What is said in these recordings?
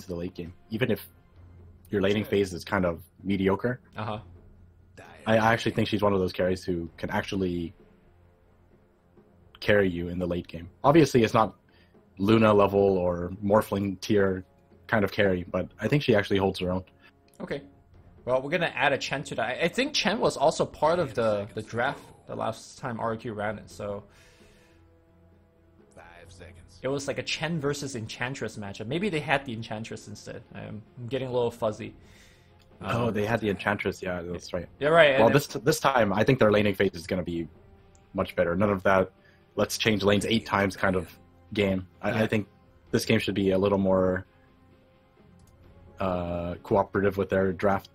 into the late game, even if your laning phase is kind of mediocre. I actually think she's one of those carries who can actually carry you in the late game. Obviously, it's not Luna level or Morphling tier kind of carry, but I think she actually holds her own. Okay. Well, we're going to add a Chen to that. I think Chen was also part of the draft the last time RRQ ran it, so... 5 seconds. It was like a Chen versus Enchantress matchup. Maybe they had the Enchantress instead. I'm getting a little fuzzy. Oh, they had the Enchantress. Yeah, that's right. Yeah, right. Well, this time, I think their laning phase is going to be much better. None of that let's change lanes 8 times kind of game. I think this game should be a little more cooperative with their draft.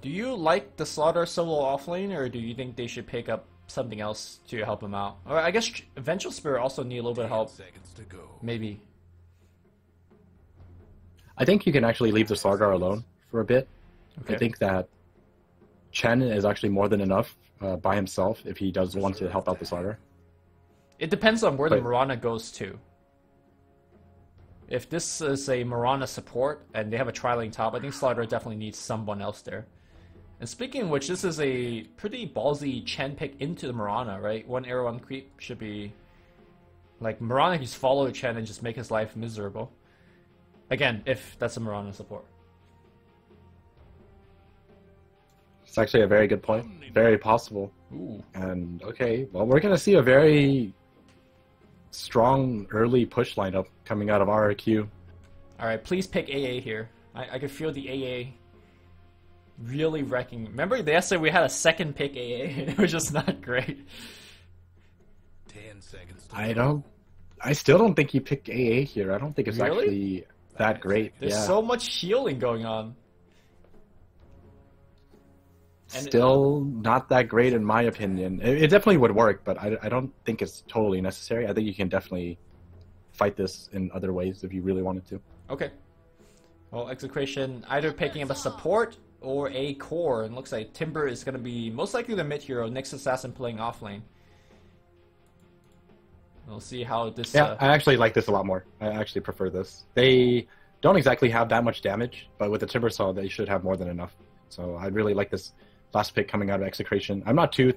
Do you like the Slaughter solo offlane, or do you think they should pick up something else to help him out? Or I guess Vengeful Spirit also need a little bit of help. Maybe. I think you can actually leave the Slardar alone for a bit. Okay. I think that Chen is actually more than enough by himself if he does want to help out the Slardar. It depends on where the Mirana goes to. If this is a Mirana support and they have a tri-lane top, I think Slardar definitely needs someone else there. And speaking of which, this is a pretty ballsy Chen pick into the Mirana, right? 1 arrow on creep should be... Like, Mirana can just follow Chen and just make his life miserable. Again, if that's a Mirana support. It's actually a very good point. Very possible. Ooh. And, okay, well, we're going to see a very strong early push lineup coming out of RRQ. Alright, please pick AA here. I can feel the AA really wrecking. Remember yesterday we had a second pick AA and it was just not great. 10 seconds. I still don't think you pick AA here. I don't think it's Really? actually that great. There's so much healing going on. And still not that great in my opinion. It definitely would work, but I don't think it's totally necessary. I think you can definitely fight this in other ways if you really wanted to. Okay. Well, Execration either picking up a support or a core, and looks like Timber is going to be most likely the mid hero, Nyx Assassin playing offlane. We'll see how this... Yeah, I actually like this a lot more. I actually prefer this. They don't exactly have that much damage, but with the Timber Saw, they should have more than enough. So I really like this last pick coming out of Execration. I'm not too...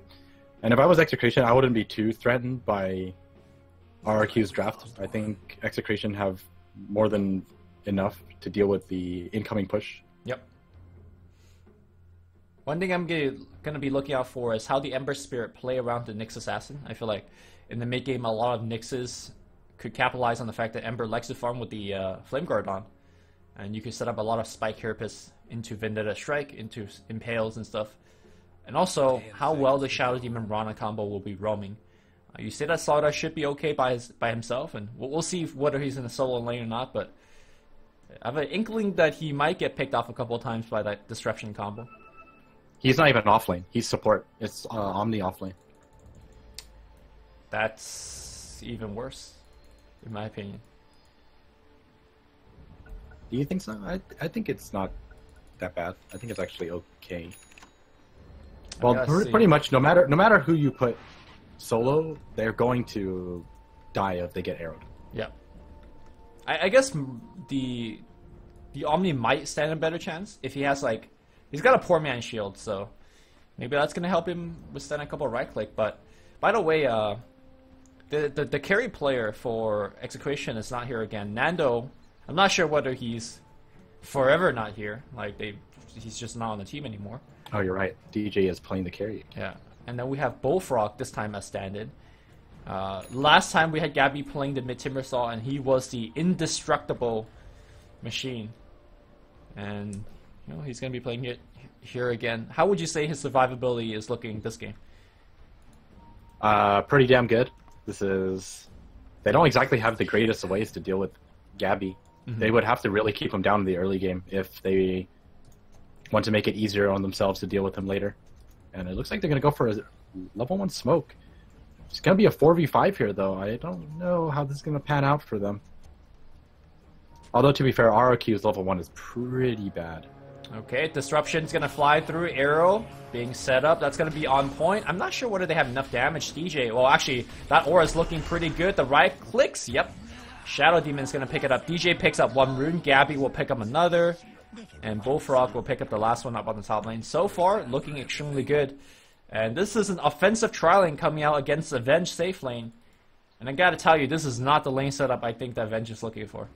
And if I was Execration, I wouldn't be too threatened by RRQ's draft. I think Execration have more than enough to deal with the incoming push. Yep. One thing I'm going to be looking out for is how the Ember Spirit play around the Nyx Assassin. I feel like in the mid game, a lot of Nyxes could capitalize on the fact that Ember likes to farm with the Flame Guard on. And you can set up a lot of Spike Carapace into Vendetta Strike, into Impales and stuff. And also, how well the Shadow Demon Rana combo will be roaming. You say that Slardar should be okay by himself, and we'll see whether he's in a solo lane or not, but I have an inkling that he might get picked off a couple of times by that Disruption combo. He's not even offlane. He's support. It's Omni offlane. That's even worse, in my opinion. Do you think so? I think it's not that bad. I think it's actually okay. Well, pretty much no matter who you put solo, they're going to die if they get arrowed. Yeah. I guess the Omni might stand a better chance if he has like... He's got a poor man shield, so maybe that's going to help him withstand a couple of right-click. But, by the way, the carry player for Execration is not here again. Nando, I'm not sure whether he's forever not here. Like, he's just not on the team anymore. Oh, you're right. DJ is playing the carry. Yeah. And then we have Bullfrog this time as stand-in. Last time we had Gabby playing the mid Timbersaw, and he was the indestructible machine. And you know, he's going to be playing it here again. How would you say his survivability is looking this game? Pretty damn good. They don't exactly have the greatest ways to deal with Gabby. Mm-hmm. They would have to really keep him down in the early game if they want to make it easier on themselves to deal with him later. And it looks like they're going to go for a level 1 smoke. It's going to be a 4v5 here, though. I don't know how this is going to pan out for them. Although, to be fair, RRQ's level 1 is pretty bad. Okay, Disruption's going to fly through. Arrow being set up. That's going to be on point. I'm not sure whether they have enough damage. DJ, well, actually, that aura is looking pretty good. The right clicks, yep. Shadow Demon's gonna pick it up. DJ picks up one rune. Gabby will pick up another. And Bullfrog will pick up the last one up on the top lane. So far, looking extremely good. And this is an offensive trialing coming out against Avenge safe lane. And I gotta tell you, this is not the lane setup I think that Avenge is looking for.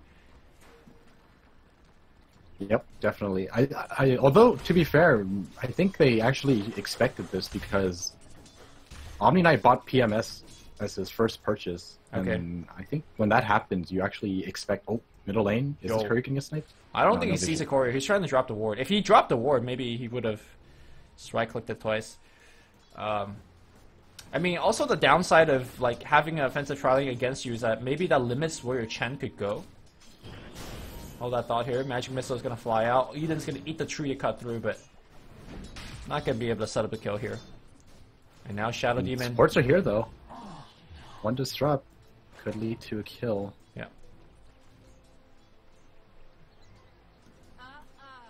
Yep, definitely. Although, to be fair, I think they actually expected this because Omni Knight bought PMS as his first purchase. Okay. And I think when that happens, you actually expect, oh, middle lane? Is this Curry getting sniped? I don't think he sees a courier. He's trying to drop the ward. If he dropped the ward, maybe he would have just right-clicked it twice. I mean, also the downside of like having an offensive trialing against you is that maybe that limits where your Chen could go. Hold that thought here. Magic Missile is going to fly out. Eden's going to eat the tree to cut through, but not going to be able to set up a kill here. And now Shadow Demon. Sports are here, though. One disrupt could lead to a kill. Yeah.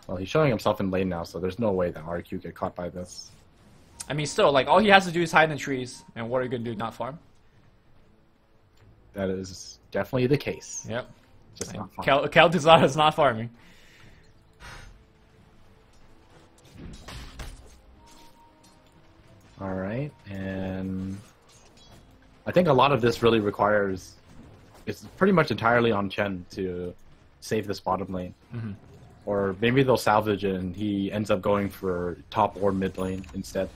Well, he's showing himself in lane now, so there's no way that RRQ get caught by this. I mean, still, like, all he has to do is hide in the trees, and what are you going to do, not farm? That is definitely the case. Yep. Just not farm. Kel'Thuzad is not farming. Alright, and I think a lot of this really requires, it's pretty much entirely on Chen to save this bottom lane. Mm-hmm. Or maybe they'll salvage it and he ends up going for top or mid lane instead.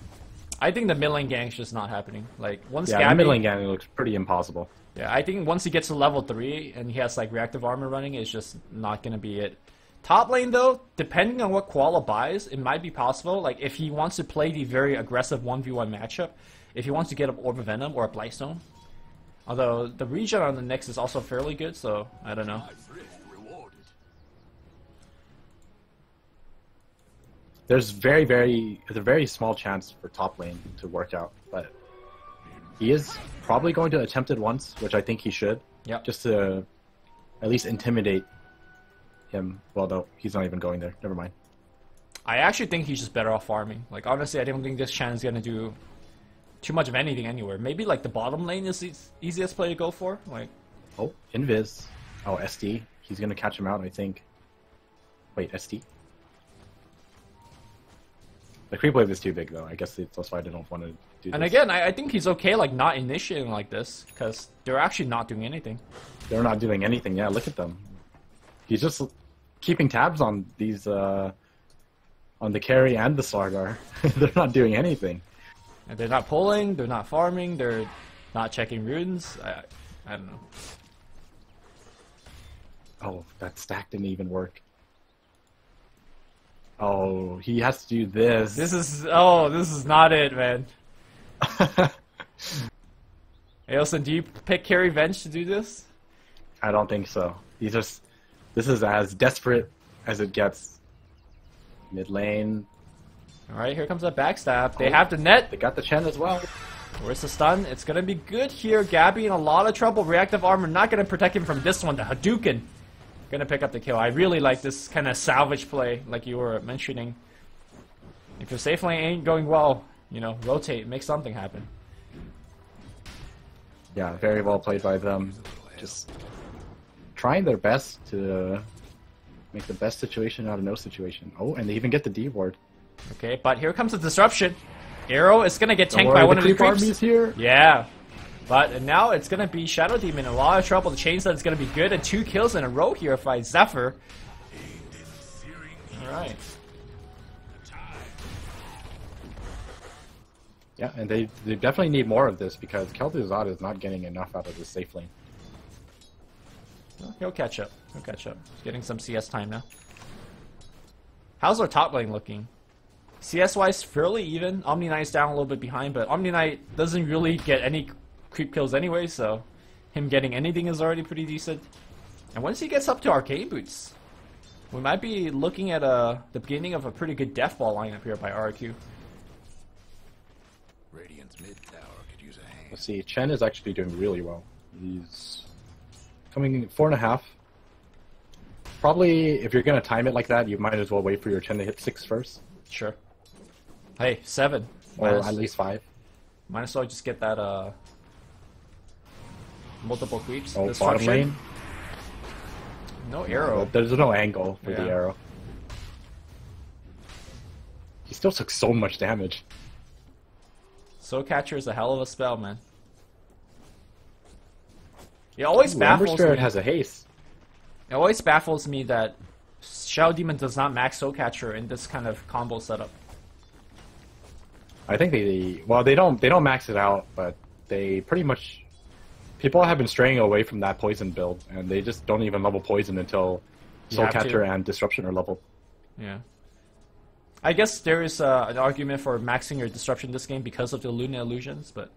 I think the mid lane gang's just not happening. Like, once Yeah, Gabby, the mid lane gang looks pretty impossible. Yeah, I think once he gets to level 3 and he has like reactive armor running, it's just not gonna be it. Top lane though, depending on what Koala buys, it might be possible. Like if he wants to play the very aggressive 1v1 matchup, if he wants to get an Orb of Venom or a Blightstone. Although the regen on the Nyx is also fairly good, so I don't know. There's a very small chance for top lane to work out, but he is probably going to attempt it once, which I think he should. Yep. Just to at least intimidate him. Well, no, he's not even going there. Never mind. I actually think he's just better off farming. Like, honestly, I don't think this Chan is going to do too much of anything anywhere. Maybe, like, the bottom lane is the easiest play to go for. Like, oh, Invis. Oh, SD. He's going to catch him out, I think. Wait, SD? The creep wave is too big, though. I guess that's why I don't want to do this. And again, I think he's okay, like, not initiating like this, because they're actually not doing anything. They're not doing anything, yeah, look at them. He's just keeping tabs on these, on the carry and the Sargar. They're not doing anything. And they're not pulling, they're not farming, they're not checking runes. I don't know. Oh, that stack didn't even work. Oh, he has to do this. This is not it, man. Ailson, do you pick Carry Venge to do this? I don't think so. This is as desperate as it gets. Mid lane. Alright, here comes a backstab. They have the net. They got the Chen as well. Where's the stun? It's gonna be good here. Gabby in a lot of trouble. Reactive armor not gonna protect him from this one. The Hadouken. Gonna pick up the kill. I really like this kind of salvage play, like you were mentioning. If your safe lane ain't going well, you know, rotate, make something happen. Yeah, very well played by them. Just trying their best to make the best situation out of no situation. Oh, and they even get the D ward. Okay, but here comes the disruption. Arrow is gonna get tanked by one of the creeps. Army's here. Yeah. But now it's going to be Shadow Demon in a lot of trouble. The chainsaw is going to be good, and 2 kills in a row here by Zephyr. Alright. Yeah, and they definitely need more of this because Kel'Thuzad is not getting enough out of the safe lane. Well, he'll catch up. He's getting some CS time now. How's our top lane looking? CS-wise, fairly even. Omni Knight's down a little bit behind, but Omni Knight doesn't really get any creep kills anyway, so him getting anything is already pretty decent. And once he gets up to Arcane Boots, we might be looking at the beginning of a pretty good death ball lineup here by RRQ. Radiant's mid tower could use a hand. Let's see, Chen is actually doing really well. He's coming in 4.5. Probably, if you're going to time it like that, you might as well wait for your Chen to hit 6 first. Sure. Hey, 7. Or at least 5. Might as well just get that multiple creeps. Oh, bottom lane. No arrow. There's no angle for the Yeah. arrow. He still took so much damage. Soul Catcher is a hell of a spell, man. It always Ember baffles Spirit me. has a haste. It always baffles me that Shadow Demon does not max Soul Catcher in this kind of combo setup. I think they don't max it out, but they pretty much people have been straying away from that poison build, and they just don't even level poison until You Soul have Catcher to. and Disruption are leveled. Yeah. I guess there is an argument for maxing your disruption in this game because of the Luna illusions, but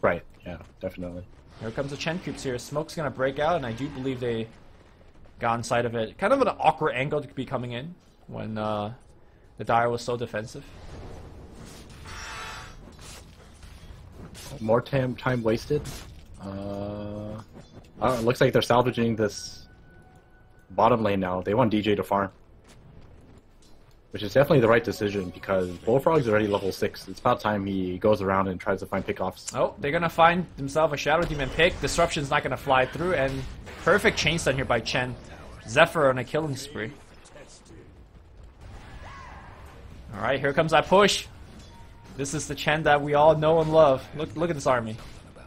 Right. Yeah. Definitely. here comes the Chen creeps here. Smoke's gonna break out, and I do believe they got inside of it. Kind of an awkward angle to be coming in when the Dire was so defensive. More time wasted. It looks like they're salvaging this bottom lane now. They want DJ to farm, which is definitely the right decision because Bullfrog's already level 6. It's about time he goes around and tries to find pickoffs. Oh, they're gonna find themselves a Shadow Demon pick. Disruption's not gonna fly through, and perfect chain stun here by Chen. Zephyr on a killing spree. Alright, here comes that push. This is the Chen that we all know and love. Look at this army.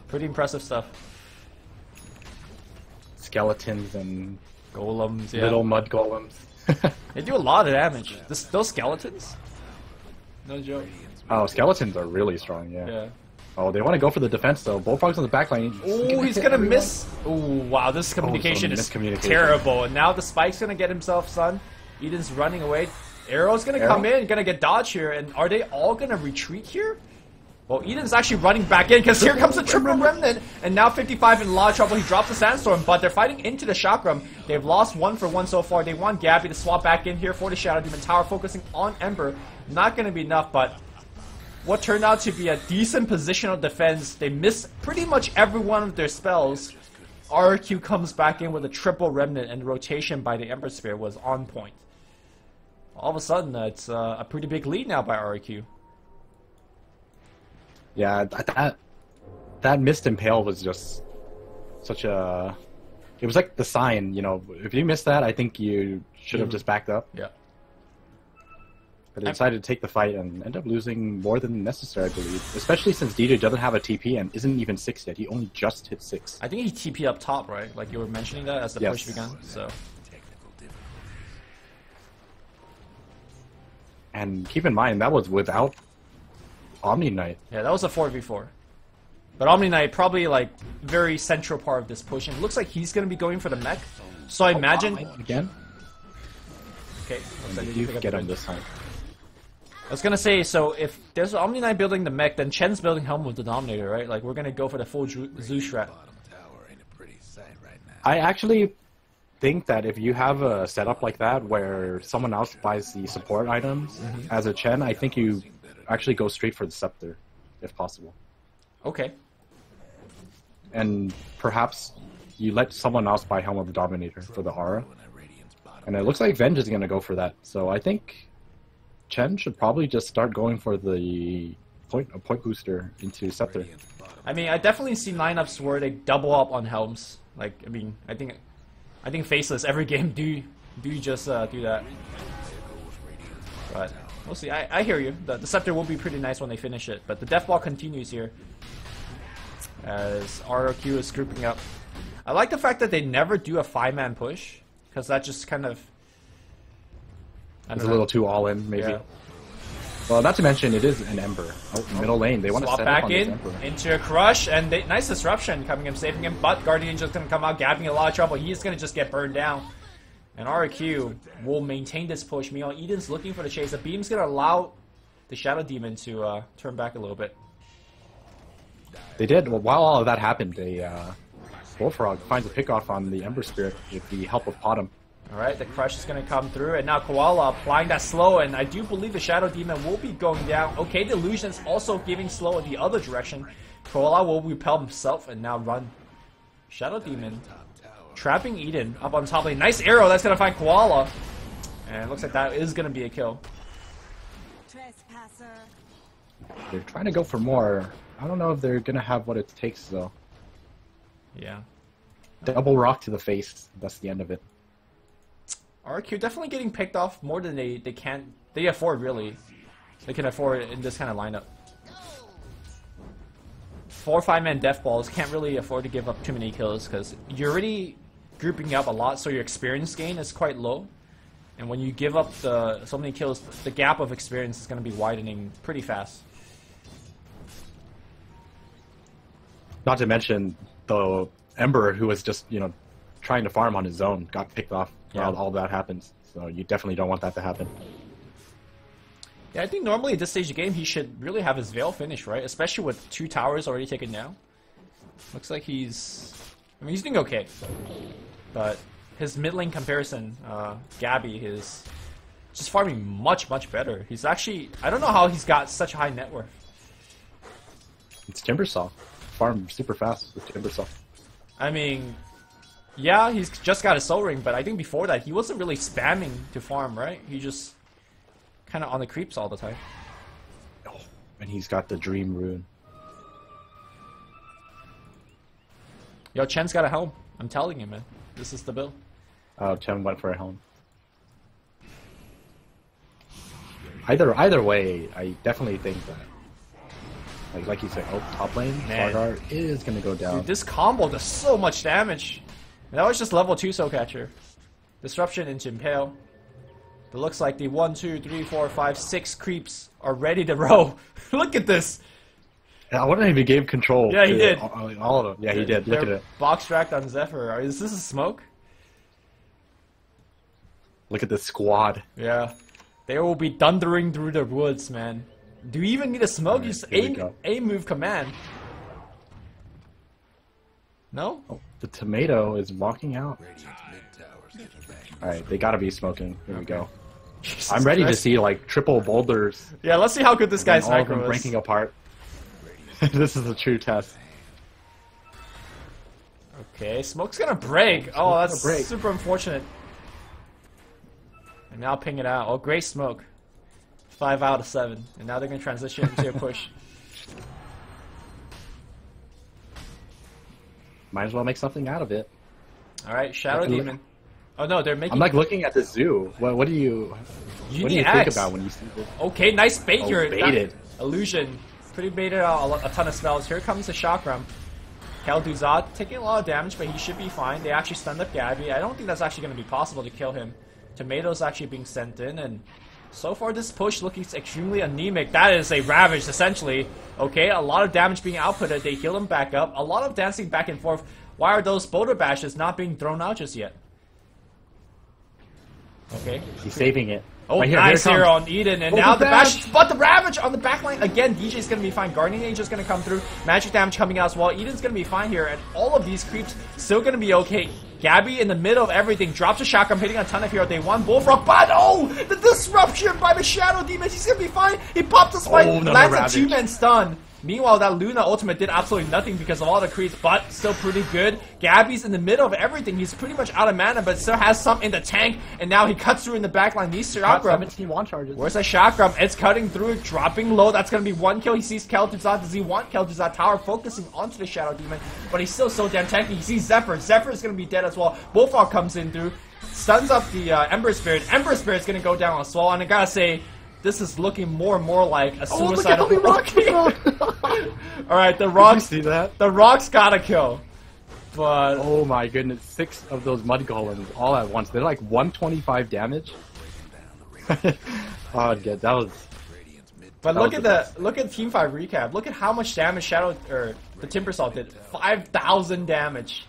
Pretty impressive stuff. Skeletons and Golems, yeah. little mud golems. They do a lot of damage. Those skeletons? No joke. Oh, skeletons are really strong, yeah. Yeah. Oh, they want to go for the defense though. Bullfrog's on the back lane. Ooh, he's gonna miss. Ooh, wow, this communication is miscommunication. terrible. And now the Spike's gonna get himself stunned. Eden's running away. Arrow's gonna Arrow? come in, gonna get dodged here. And are they all gonna retreat here? Well, Eden's actually running back in because here comes the triple remnant. And now 55 in a lot of trouble. He drops the sandstorm, but they're fighting into the chakram. They've lost 1-for-1 so far. They want Gabby to swap back in here for the Shadow Demon Tower, focusing on Ember. Not gonna be enough, but what turned out to be a decent positional defense. They miss pretty much every one of their spells. RRQ comes back in with a triple remnant, and the rotation by the Ember Spear was on point. All of a sudden, it's a pretty big lead now by RRQ. Yeah, that missed impale was just such a. It was like the sign, you know. If you missed that, I think you should have just backed up. Yeah. But they decided to take the fight and end up losing more than necessary, I believe. Especially since DJ doesn't have a TP and isn't even 6 yet. He only just hit 6. I think he TP up top, right? Like you were mentioning that as the push began. So And keep in mind, that was without Omni Knight. yeah, that was a 4v4. But Omni Knight probably like very central part of this push, and it looks like he's gonna be going for the mech. So I imagine. Again? Okay, looks like they You pick up get the him mech. this time. I was gonna say, so if there's Omni Knight building the mech, then Chen's building Helm with the Dominator, right? Like we're gonna go for the full Zoo strat. Bottom tower ain't a pretty sight right now. I actually think that if you have a setup like that where someone else buys the support items as a Chen, I think you actually go straight for the Scepter, if possible. Okay. And perhaps you let someone else buy Helm of the Dominator for the aura. When I radiance bottom. And it looks like Venge is going to go for that. So I think Chen should probably just start going for the point booster into Scepter. Radiance bottom. I mean, I definitely see lineups where they double up on Helms. Like, I mean, I think Faceless every game do just do that. But we'll see. I hear you. The Scepter will be pretty nice when they finish it. But the Death Ball continues here as RRQ is grouping up. I like the fact that they never do a 5-man push because that just kind of. I It's don't a know. little too all in, maybe. Yeah. Well, not to mention, it is an Ember. Oh, middle lane. They want to Swap set up back on this in Emperor. into a crush, and nice disruption coming in, saving him. But Guardian just gonna come out, gapping a lot of trouble. He's gonna just get burned down, and RQ will maintain this push. Meanwhile, Eden's looking for the chase. The beam's gonna allow the Shadow Demon to turn back a little bit. They did. Well, while all of that happened, Bullfrog finds a pickoff on the Ember Spirit with the help of Potom. All right, the crush is gonna come through, and now Koala applying that slow, and I do believe the Shadow Demon will be going down. Okay, the illusion is also giving slow in the other direction. Koala will repel himself and now run. Shadow Demon trapping Eden up on top lane. Nice arrow, that's gonna find Koala. And it looks like that is gonna be a kill. Trespasser. They're trying to go for more. I don't know if they're going to have what it takes, though. Yeah. Double rock to the face. That's the end of it. RRQ definitely getting picked off more than they afford, really. They can afford in this kind of lineup. 4 or 5-man death balls can't really afford to give up too many kills because you're already grouping up a lot, so your experience gain is quite low. And when you give up so many kills, the gap of experience is going to be widening pretty fast. Not to mention the Ember, who was just trying to farm on his own, got picked off while all that happens. So you definitely don't want that to happen. Yeah, I think normally at this stage of the game, he should really have his Veil finished, right? Especially with 2 towers already taken down. Looks like he's doing okay. But his mid lane comparison, Gabby, is just farming much, much better. He's actually, I don't know how he's got such high net worth. It's Timbersaw. Farm super fast with Timbersaw. I mean, yeah, he's just got a Soul Ring, but I think before that, he wasn't really spamming to farm, right? He just kind of on the creeps all the time. Oh, and he's got the Dream Rune. Yo, Chen's got a helm. I'm telling you, man. This is the build. Oh, Chen went for a helm. Either way, I definitely think that, like you said, top lane, Sargar is going to go down. Dude, this combo does so much damage. And that was just level 2 Soul Catcher. Disruption into Impale. It looks like the 1, 2, 3, 4, 5, 6 creeps are ready to roll. Look at this. I wouldn't even give control. Yeah, he did. All of them. Yeah, he did. Look at it. Box tracked on Zephyr. Is this a smoke? Look at this squad. Yeah. They will be thundering through the woods, man. Do you even need a smoke? Right, Just aim, move, command. No? Oh, the tomato is walking out. Alright, they gotta be smoking. Here we go. Jesus I'm ready Christ. to see like triple boulders. Yeah, let's see how good this guy's all of them macro is. breaking apart. This is a true test. Okay, smoke's gonna break. Oh, that's break. super unfortunate. And now ping it out. Oh, great smoke. 5 out of 7. And now they're gonna transition into a push. Might as well make something out of it. Alright, Shadow Demon. Oh no, they're making... I'm like looking at the zoo. What do you think about when you see this? Okay, nice bait here. Baited. Illusion. Pretty baited out a ton of spells. Here comes the Chakram. Khalduzad taking a lot of damage, but he should be fine. They actually stunned up Gabby. I don't think that's actually going to be possible to kill him. Tomatoes actually being sent in, and so far this push looking extremely anemic. That is a Ravage, essentially. Okay, a lot of damage being outputted. They heal him back up. A lot of dancing back and forth. Why are those Boulder Bashes not being thrown out just yet? Okay. He's saving it. Oh, right nice here here on Eden, and now the bash, but the Ravage on the backline again. DJ's gonna be fine. Guardian Angel's gonna come through. Magic damage coming out as well. Eden's gonna be fine here, and all of these creeps still gonna be okay. Gabby in the middle of everything drops a shotgun, hitting a ton of hero. They won Bullfrog, but oh, the disruption by the Shadow Demons. He's gonna be fine. He popped the spike, lands a 2-man stun. Meanwhile, that Luna ultimate did absolutely nothing because of all the creeps, but still pretty good. Gabby's in the middle of everything. He's pretty much out of mana, but still has some in the tank, and now he cuts through in the backline. These Chakram. 17 wand charges. Where's that Chakram? It's cutting through, dropping low. That's going to be 1 kill. He sees Khalduzad. Does he want Khalduzad Tower? Focusing onto the Shadow Demon, but he's still so damn tanky. He sees Zephyr. Zephyr is going to be dead as well. Bullfrog comes in through, stuns up the Ember Spirit. Ember Spirit's going to go down as well, and I gotta say, this is looking more and more like a suicidal rocket. Alright, the rocks. Did you see that? The rocks gotta kill. But oh my goodness, 6 of those mud golems all at once. They're like 125 damage. Oh, good. That was. But look at Team 5 recap. Look at how much damage the Timbersaw did. 5,000 damage.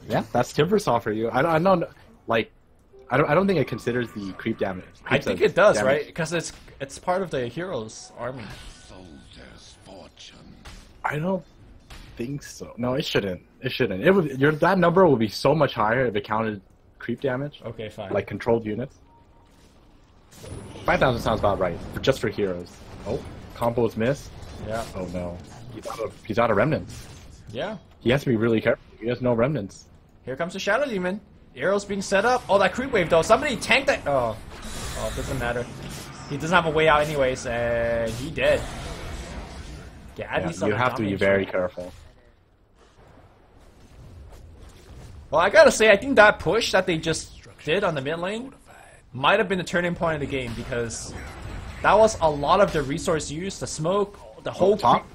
Yeah, that's Timbersaw for you. I don't like. I don't think it considers the creep damage. I think it does, damage. Right? Because it's part of the hero's army. Soldier's fortune. I don't think so. No, it shouldn't. It shouldn't. That number would be so much higher if it counted creep damage. Okay, fine. Like controlled units. 5,000 sounds about right, just for heroes. Oh, combos missed. Yeah. Oh no, he's out of remnants. Yeah. He has to be really careful. He has no remnants. Here comes the Shadow Demon. Arrows being set up. Oh, that creep wave though. Somebody tanked that. Oh, it doesn't matter. He doesn't have a way out anyways, and he dead. Yeah, you have to be very careful. Well, I gotta say, I think that push that they just did on the mid lane might have been the turning point of the game, because that was a lot of the resource use, the smoke, the whole top.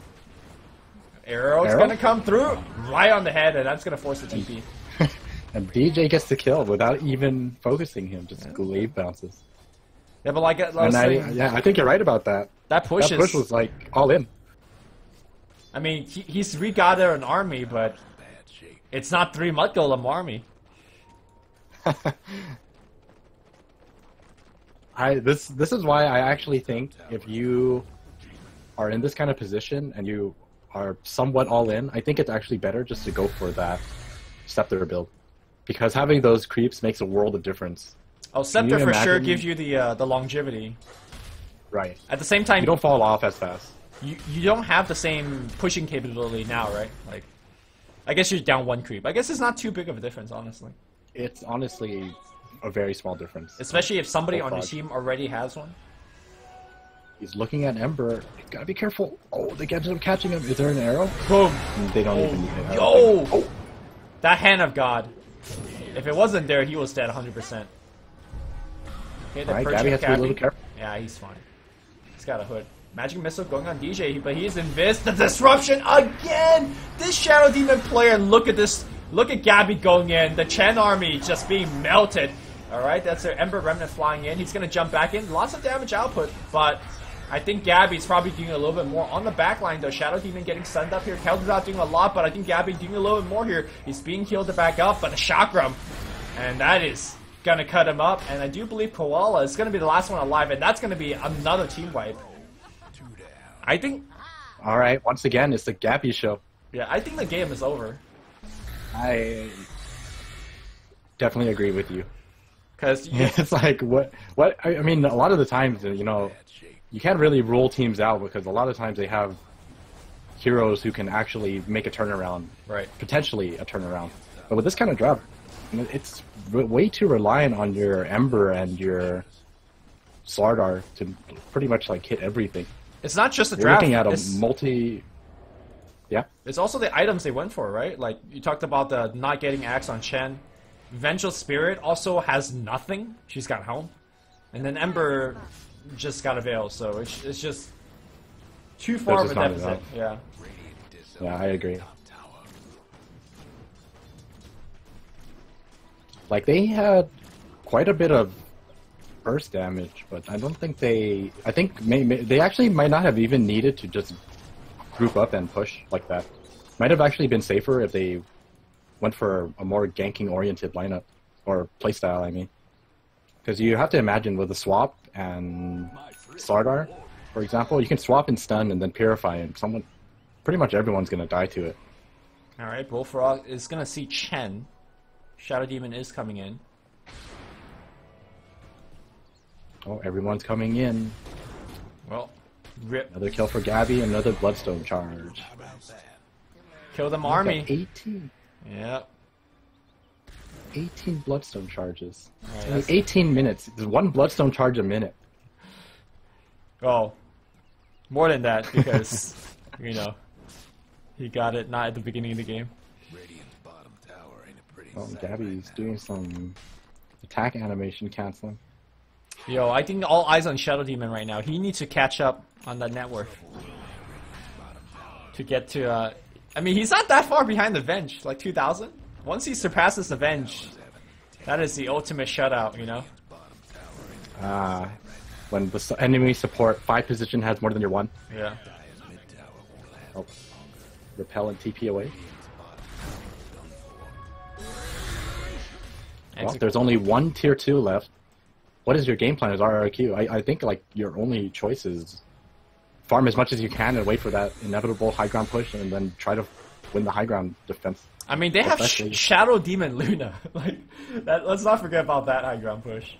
Arrow's gonna come through right on the head, and that's gonna force the TP. And DJ gets the kill without even focusing him, just glaive bounces. Yeah, but like I was saying, I think you're right about that. that push was like all in. I mean, he's regathered an army, but it's not 3 Mud Golem army. This is why I actually think if you are in this kind of position and you are somewhat all in, I think it's actually better just to go for that Scepter build, because having those creeps makes a world of difference. Oh, Scepter for sure gives you the longevity. Right. At the same time, You don't fall off as fast. you don't have the same pushing capability now, right? Like, I guess you're down 1 creep. I guess it's not too big of a difference, honestly. It's honestly a very small difference. Especially if somebody on your Dodge. team already has one. He's looking at Ember. You gotta be careful. Oh, they get him catching him. Is there an arrow? Boom! They don't even need it. Yo! Oh. That Hand of God. If it wasn't there, he was dead 100%. Okay, the Alright, perch Gabby of has to be a little careful. Yeah, he's fine. He's got a hood. Magic Missile going on DJ, but he's invis. The disruption again! This Shadow Demon player, look at this. Look at Gabby going in. The Chen army just being melted. Alright, that's their Ember Remnant flying in. He's going to jump back in. Lots of damage output, but I think Gabby's probably doing a little bit more on the back line, though. Shadow Demon getting stunned up here. Kel's not doing a lot, but I think Gabby doing a little bit more here. He's being healed to back up, but a Chakram. And that is going to cut him up. And I do believe Koala is going to be the last one alive, and that's going to be another team wipe. I think... Alright, once again, it's the Gabby show. Yeah, I think the game is over. I definitely agree with you. Because It's like, what? I mean, a lot of the times, you know, you can't really rule teams out, because a lot of times they have heroes who can actually make a turnaround. Right. Potentially a turnaround. But with this kind of draft, it's way too reliant on your Ember and your Slardar to pretty much like hit everything. It's not just the You're draft. looking at a it's, multi... Yeah? it's also the items they went for, right? Like, you talked about the not getting axe on Chen. Vengeful Spirit also has nothing. She's got Helm. And then Ember just got a Veil, so it's just too far of a not deficit. enough. Yeah. Yeah, I agree. Like, they had quite a bit of burst damage, but I don't think they... I think they actually might not have even needed to just group up and push like that. Might have actually been safer if they went for a more ganking-oriented lineup, or playstyle, I mean. Because you have to imagine with the swap and Slardar, for example, you can swap and stun and then purify, and pretty much everyone's going to die to it. Alright, Bullfrog is going to see Chen. Shadow Demon is coming in. Oh, everyone's coming in. Well, rip. Another kill for Gabby, another Bloodstone charge. Kill them Look army. at 18. Yep. 18 Bloodstone charges. Alright, It's only 18 minutes. There's 1 Bloodstone charge a minute. Oh, more than that, because, you know, he got it not at the beginning of the game. Radiant's bottom tower ain't a pretty Oh, sight. Gabby's doing some attack animation canceling. Yo, I think all eyes on Shadow Demon right now. He needs to catch up on the net worth to get to, I mean, he's not that far behind the Venge, like 2,000. Once he surpasses the Venge, that is the ultimate shutout, you know? When the enemy support 5 position has more than your 1. Yeah. Oh. Repel and TP away. Well, there's only 1 tier 2 left. What is your game plan as RRQ? I think like your only choice is farm as much as you can and wait for that inevitable high ground push, and then try to win the high ground defense. I mean, they have Shadow Demon Luna. Like, that, let's not forget about that high ground push.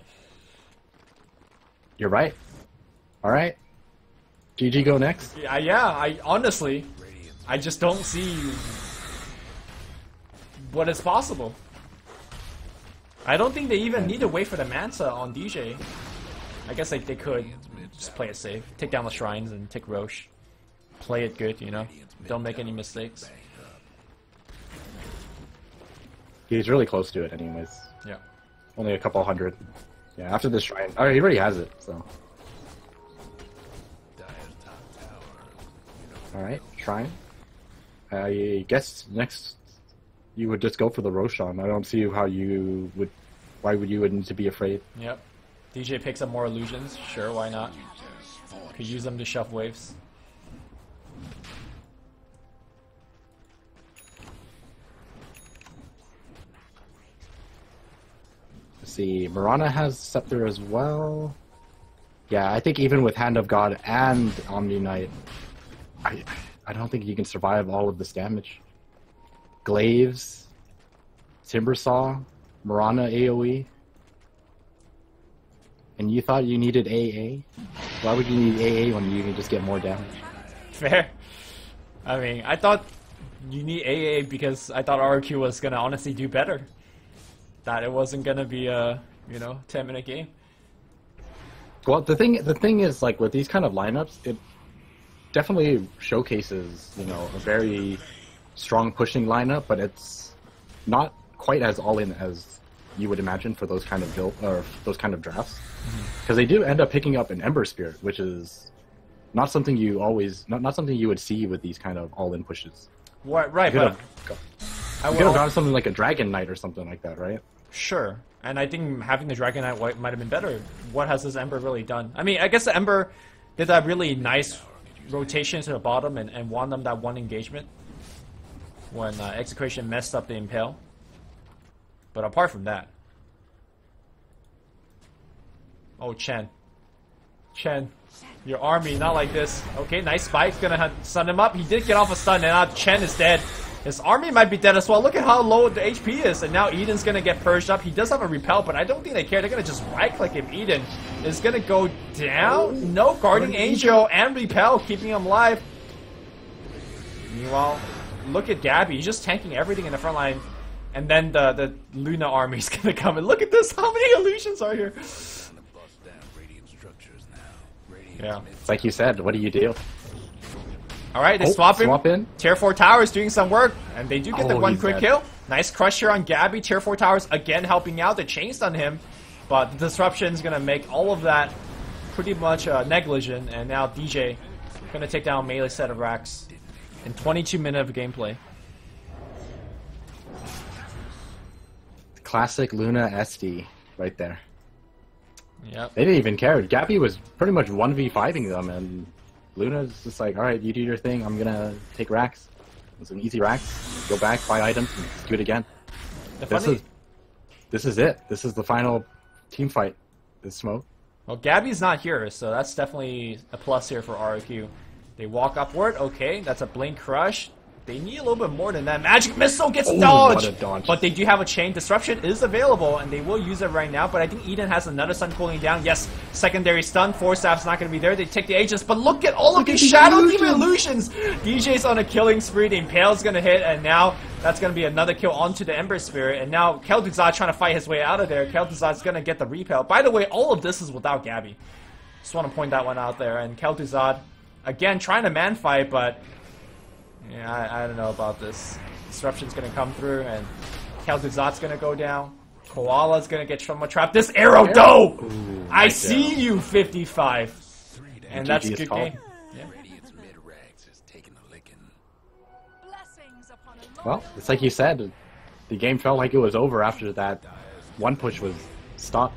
You're right. All right. GG go next. Yeah, I honestly, I just don't see what is possible. I don't think they even need to wait for the Mansa on DJ. I guess they could just play it safe, take down the shrines and take Roche. Play it good, you know? Don't make any mistakes. He's really close to it, anyways. Yeah. Only a couple hundred. Yeah, after this shrine. Oh, he already has it, so. Alright, shrine. I guess next you would just go for the Roshan. I don't see how you would. Why would you need to be afraid? Yep. DJ picks up more illusions. Sure, why not? Could use them to shove waves. Let's see, Mirana has Scepter as well. Yeah, I think even with Hand of God and Omni Knight, I don't think you can survive all of this damage. Glaives, Timbersaw, Mirana AoE. And you thought you needed AA? Why would you need AA when you can just get more damage? Fair. I mean, I thought you need AA because I thought RRQ was gonna honestly do better. That it wasn't gonna be a 10-minute game. Well, the thing is, like, with these kind of lineups, it definitely showcases, a very strong pushing lineup, but it's not quite as all-in as you would imagine for those kind of build or those kind of drafts, because they do end up picking up an Ember Spirit, which is not something you always not something you would see with these kind of all-in pushes. Right, You but could have gone something like a Dragon Knight or something like that, right? sure. And I think having the Dragon Knight White might have been better. What has this Ember really done? I mean, I guess the Ember did that really nice rotation to the bottom and won them that one engagement when Execration messed up the Impale. But apart from that... Oh, Chen, your army, not like this. Okay, nice spike, gonna stun him up. He did get off a stun, and now Chen is dead. His army might be dead as well. Look at how low the HP is, and now Eden's gonna get purged up. He does have a repel, but I don't think they care. They're gonna just right-click him. Eden is gonna go down. No, Guardian Angel and repel, keeping him alive. Meanwhile, look at Gabby. He's just tanking everything in the front line. And then the Luna army's gonna come and look at this. How many illusions are here? Yeah. It's like you said, what do you do? Alright, they swap him. Swap in. Tier 4 Towers doing some work, and they do get the one he's quick dead. kill. Nice crush here on Gabby. Tier 4 Towers again helping out. The chain stun him, but the disruption's gonna make all of that pretty much negligent, and now DJ gonna take down melee set of racks in 22 minutes of gameplay. Classic Luna SD right there. Yep. They didn't even care. Gabby was pretty much 1v5ing them, and Luna's just like, alright, you do your thing, I'm gonna take racks. Some easy racks, go back, buy items, and do it again. This is it. This is the final team fight. This smoke. Well, Gabby's not here, so that's definitely a plus here for RRQ. They walk upward, okay, that's a Blink Crush. They need a little bit more than that. Magic Missile gets dodged! What a dodge. But they do have a chain. Disruption is available, and they will use it right now. But I think Eden has another stun cooling down. Yes, secondary stun. Force Staff's not going to be there. They take the Aegis, but look at all of these Shadow Demon illusions! DJ's on a killing spree. The Impale's going to hit, and now that's going to be another kill onto the Ember Spirit. And now Kelduzad trying to fight his way out of there. Kelduzad's going to get the repel. By the way, all of this is without Gabby. Just want to point that one out there. And Kelduzad, again, trying to man fight, but... yeah, I don't know about this. Disruption's gonna come through, and Kelduzad's gonna go down. Koala's gonna get trauma trapped. This arrow, though! I see you, 55. And that's a good game. Yeah. Well, it's like you said, the game felt like it was over after that one push was stopped.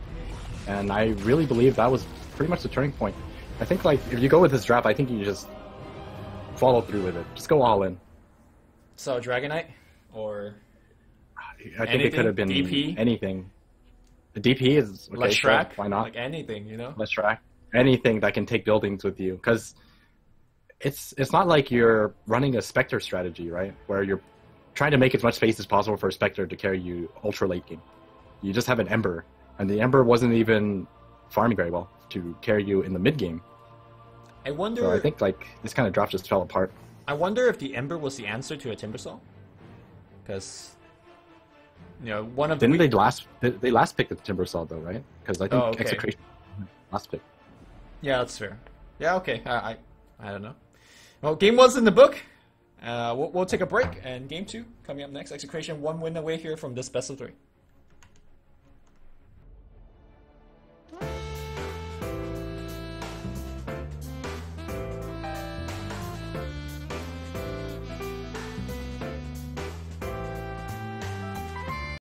And I really believe that was pretty much the turning point. I think, like, if you go with this draft, I think you just follow through with it. Just go all in. So, Dragonite? Or... I think it could have been DP? anything. The DP is... okay, Less sure, track? why not? Like anything, you know? Less track. Anything that can take buildings with you. Because it's not like you're running a Spectre strategy, right? Where you're trying to make as much space as possible for a Spectre to carry you ultra late game. You just have an Ember. And the Ember wasn't even farming very well to carry you in the mid game. I wonder... So I think, like, this kind of draft just fell apart. I wonder if the Ember was the answer to a Timbersaw. Because... you know, one of Didn't they last pick the Timbersaw though, right? Because I think Execration last pick. Yeah, that's fair. Yeah, okay. I don't know. Well, game was in the book, We'll take a break, and game 2 coming up next. Execration 1 win away here from this best of 3.